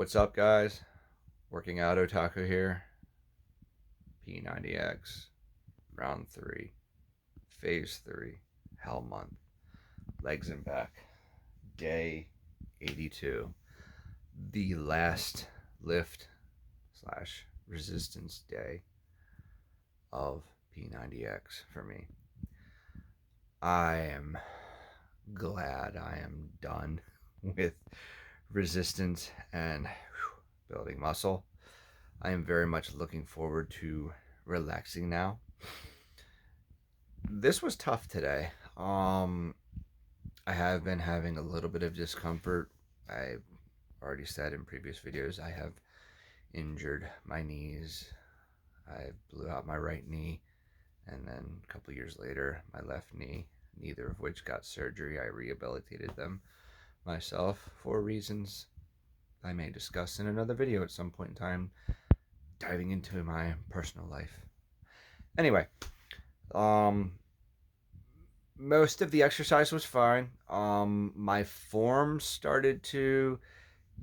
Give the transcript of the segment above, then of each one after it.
What's up, guys? Working out otaku here. P90X Round 3, Phase 3, Hell Month, legs and back, day 82, the last lift slash resistance day of P90X for me. I am glad I am done with resistance and building muscle. I am very much looking forward to relaxing now. This was tough today. I have been having a little bit of discomfort. I've already said in previous videos I have injured my knees. I blew out my right knee, and then a couple years later, my left knee, neither of which got surgery. I rehabilitated them myself for reasons I may discuss in another video at some point in time, diving into my personal life. Anyway, most of the exercise was fine. My form started to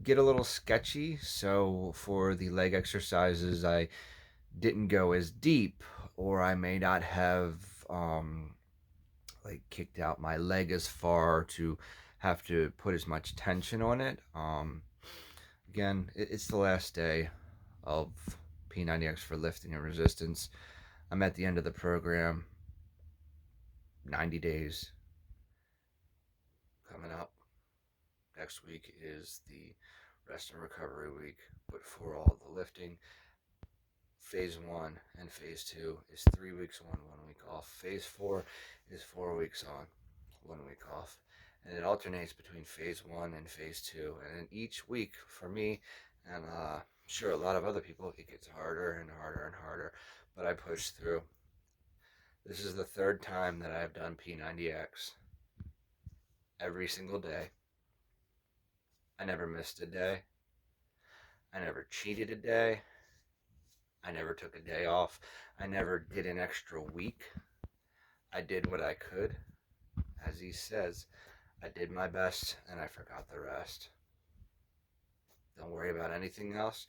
get a little sketchy, so for the leg exercises, I didn't go as deep, or I may not have like kicked out my leg as far to have to put as much tension on it. Again, it's the last day of P90X for lifting and resistance. I'm at the end of the program. 90 days coming up. Next week is the rest and recovery week, but for all the lifting, phase 1 and phase 2 is 3 weeks on, 1 week off. Phase 4 is 4 weeks on, 1 week off. And it alternates between phase 1 and phase 2. And in each week, for me, and sure a lot of other people, it gets harder and harder and harder, but I push through. This is the third time that I've done P90X. Every single day. I never missed a day. I never cheated a day. I never took a day off. I never did an extra week. I did what I could. As he says, I did my best and I forgot the rest. Don't worry about anything else.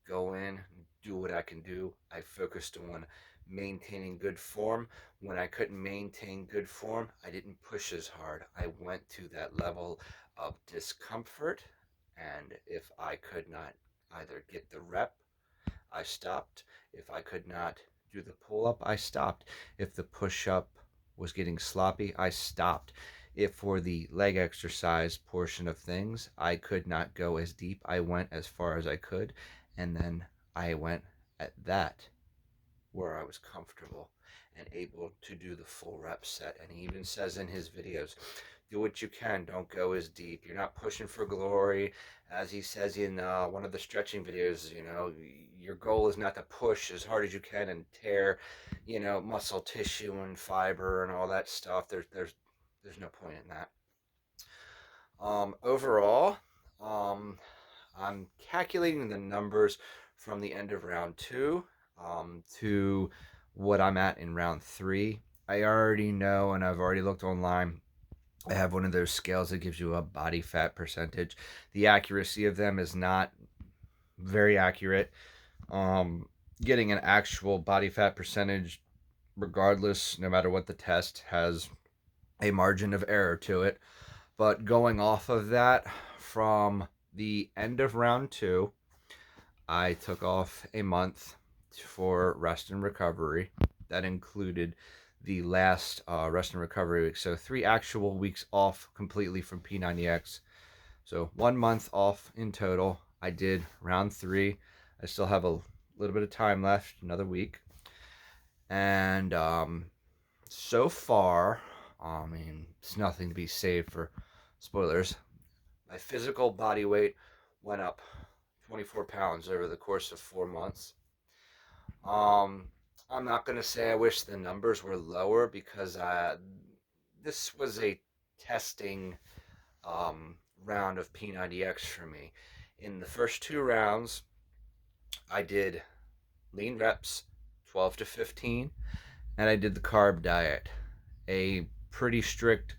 Go in, do what I can do. I focused on maintaining good form. When I couldn't maintain good form, I didn't push as hard. I went to that level of discomfort, and if I could not either get the rep, I stopped. If I could not do the pull-up, I stopped. If the push-up was getting sloppy, I stopped. If for the leg exercise portion of things, I could not go as deep, I went as far as I could, and then I went at that where I was comfortable and able to do the full rep set. And he even says in his videos, do what you can, don't go as deep. You're not pushing for glory. As he says in one of the stretching videos, your goal is not to push as hard as you can and tear, muscle tissue and fiber and all that stuff. There's no point in that. Overall, I'm calculating the numbers from the end of round 2 to what I'm at in round 3. I already know, and I've already looked online, I have one of those scales that gives you a body fat percentage. The accuracy of them is not very accurate. Getting an actual body fat percentage, regardless, no matter what the test, has a margin of error to it. But going off of that, from the end of round 2, I took off a month for rest and recovery. That included the last rest and recovery week. So 3 actual weeks off completely from P90X. So 1 month off in total. I did round 3. I still have a little bit of time left, another week. And so far, it's nothing to be saved for spoilers. My physical body weight went up 24 pounds over the course of 4 months. I'm not going to say I wish the numbers were lower, because this was a testing round of P90X for me. In the first 2 rounds, I did lean reps, 12 to 15, and I did the carb diet, a pretty strict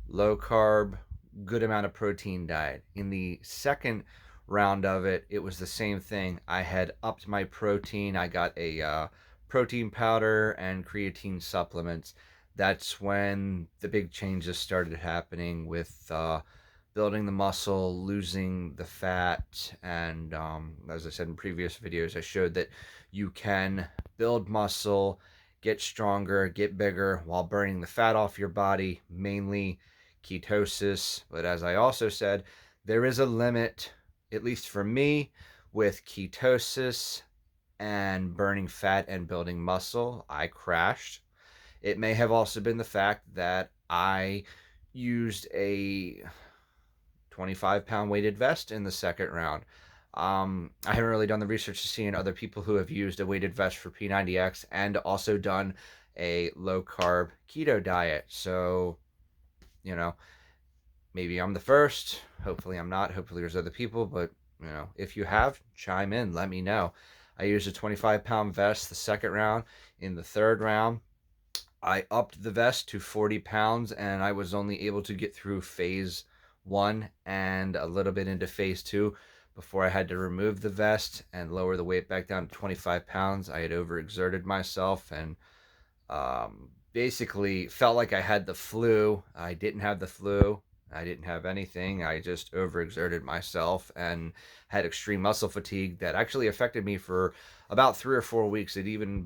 low carb, good amount of protein diet. In the second round of it, it was the same thing. I had upped my protein. I got a protein powder and creatine supplements. That's when the big changes started happening with building the muscle, losing the fat, and as I said in previous videos, I showed that you can build muscle, get stronger, get bigger while burning the fat off your body, mainly ketosis. But as I also said, there is a limit, at least for me, with ketosis and burning fat and building muscle. I crashed. It may have also been the fact that I used a 25-pound weighted vest in the second round. I haven't really done the research to see in other people who have used a weighted vest for P90X and also done a low carb keto diet. So, you know, maybe I'm the first. Hopefully I'm not. Hopefully there's other people. But, if you have, chime in. Let me know. I used a 25-pound vest the second round. In the third round, I upped the vest to 40 pounds, and I was only able to get through phase 1 and a little bit into phase 2 before I had to remove the vest and lower the weight back down to 25 pounds. I had overexerted myself and basically felt like I had the flu. I didn't have the flu. I didn't have anything. I just overexerted myself and had extreme muscle fatigue that actually affected me for about 3 or 4 weeks. It even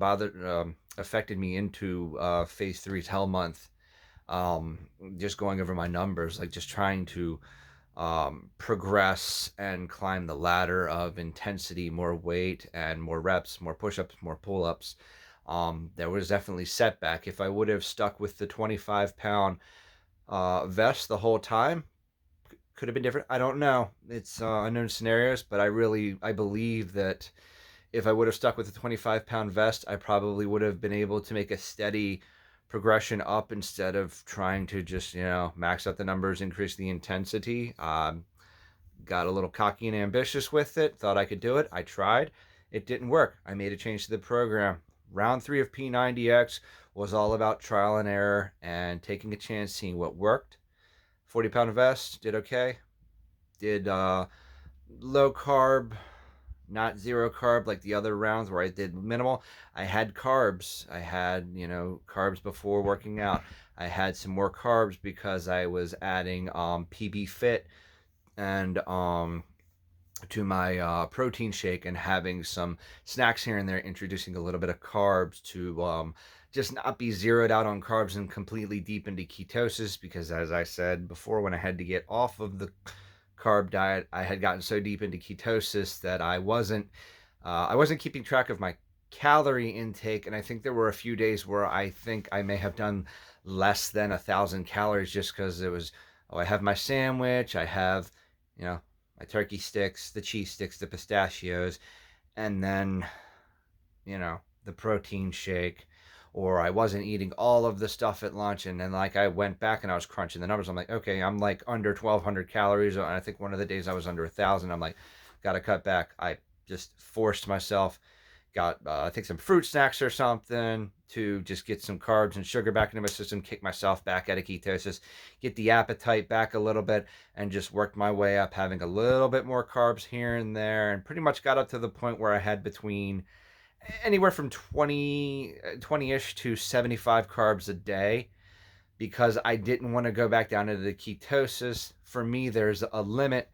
affected me into phase 3's hell month. Just going over my numbers, like just trying to progress and climb the ladder of intensity, more weight and more reps, more push-ups, more pull-ups. There was definitely setback. If I would have stuck with the 25-pound vest the whole time, could have been different. I don't know. It's unknown scenarios, but I believe that if I would have stuck with the 25-pound vest, I probably would have been able to make a steady progression up instead of trying to just, max out the numbers, increase the intensity. Got a little cocky and ambitious with it. Thought I could do it. I tried. It didn't work. I made a change to the program. Round 3 of P90X was all about trial and error and taking a chance, seeing what worked. 40-pound vest, did okay. Did low carb, not zero carb like the other rounds where I did minimal. I had carbs. I had, carbs before working out. I had some more carbs because I was adding PB Fit and to my protein shake and having some snacks here and there, introducing a little bit of carbs to just not be zeroed out on carbs and completely deep into ketosis, because as I said before, when I had to get off of the carb diet, I had gotten so deep into ketosis that I wasn't keeping track of my calorie intake, and I think there were a few days where I think I may have done less than 1,000 calories just because it was, I have my sandwich, I have, my turkey sticks, the cheese sticks, the pistachios, and then, the protein shake. Or I wasn't eating all of the stuff at lunch, and then I went back and I was crunching the numbers. I'm like, okay, I'm like under 1,200 calories, and I think one of the days I was under 1,000. I'm like, gotta cut back. I just forced myself. Got I think some fruit snacks or something to just get some carbs and sugar back into my system, kick myself back out of ketosis, get the appetite back a little bit, and just worked my way up, having a little bit more carbs here and there, and pretty much got up to the point where I had between anywhere from 20-ish to 75 carbs a day, because I didn't want to go back down into the ketosis. For me, there's a limit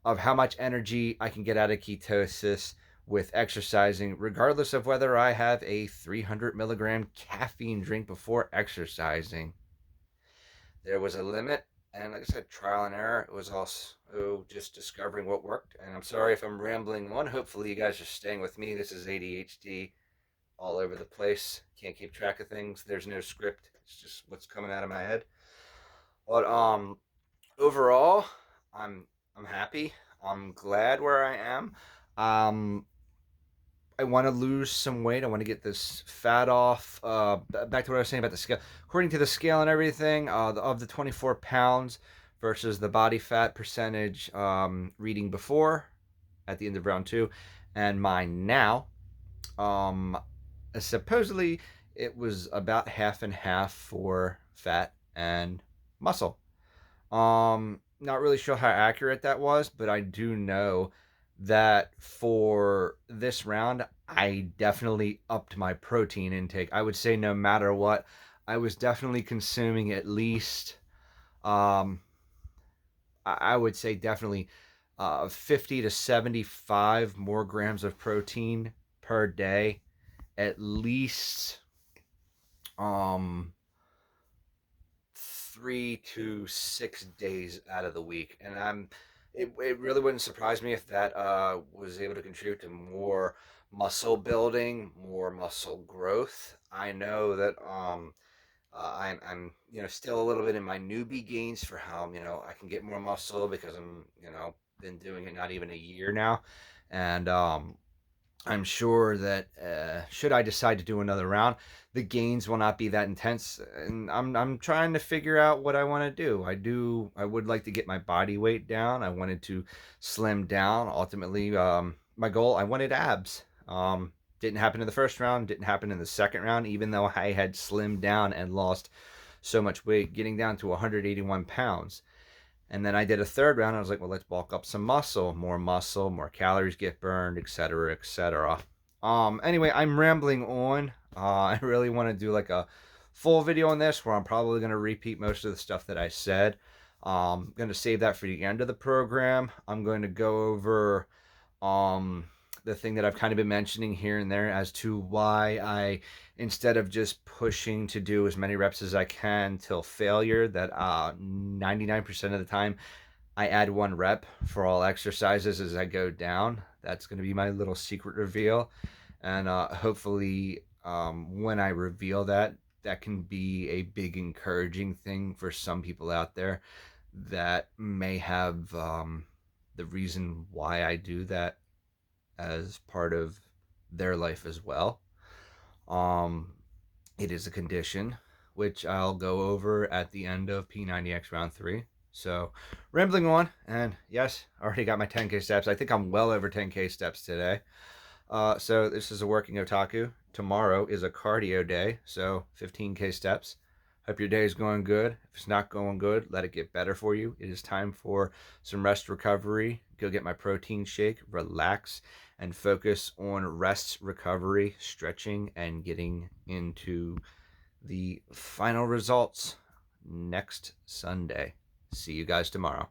of how much energy I can get out of ketosis with exercising, regardless of whether I have a 300 milligram caffeine drink before exercising. There was a limit, and like I said, trial and error. It was also just discovering what worked. And I'm sorry if I'm rambling on. Hopefully, you guys are staying with me. This is ADHD all over the place. Can't keep track of things. There's no script. It's just what's coming out of my head. But overall, I'm happy. I'm glad where I am. I want to lose some weight. I want to get this fat off. Back to what I was saying about the scale. According to the scale and everything, of the 24 pounds versus the body fat percentage reading before at the end of round 2 and mine now, supposedly it was about half and half for fat and muscle. Not really sure how accurate that was, but I do know that for this round, I definitely upped my protein intake. I would say no matter what, I was definitely consuming at least, um, I would say definitely 50 to 75 more grams of protein per day, at least um, 3 to 6 days out of the week. And it really wouldn't surprise me if that was able to contribute to more muscle building, more muscle growth. I know that I'm still a little bit in my newbie gains for how I can get more muscle because I'm been doing it not even a year now, and I'm sure that should I decide to do another round, the gains will not be that intense, and I'm trying to figure out what I want to do. I would like to get my body weight down. I wanted to slim down. Ultimately, my goal, I wanted abs. Didn't happen in the first round. Didn't happen in the second round. Even though I had slimmed down and lost so much weight, getting down to 181 pounds. And then I did a third round. I was like, well, let's bulk up some muscle, more calories get burned, etc., etc. Anyway, I'm rambling on. I really want to do like a full video on this where I'm probably going to repeat most of the stuff that I said. I'm going to save that for the end of the program. I'm going to go over um, the thing that I've kind of been mentioning here and there as to why I, instead of just pushing to do as many reps as I can till failure, that 99% of the time I add 1 rep for all exercises as I go down. That's going to be my little secret reveal. And hopefully, when I reveal that, that can be a big encouraging thing for some people out there that may have the reason why I do that as part of their life as well. Um, it is a condition, which I'll go over at the end of P90X round 3. So, rambling on, and yes, I already got my 10K steps. I think I'm well over 10K steps today. So, this is a working otaku. Tomorrow is a cardio day, so 15K steps. Hope your day is going good. If it's not going good, let it get better for you. It is time for some rest recovery. Go get my protein shake, relax, and focus on rest recovery, stretching, and getting into the final results next Sunday. See you guys tomorrow.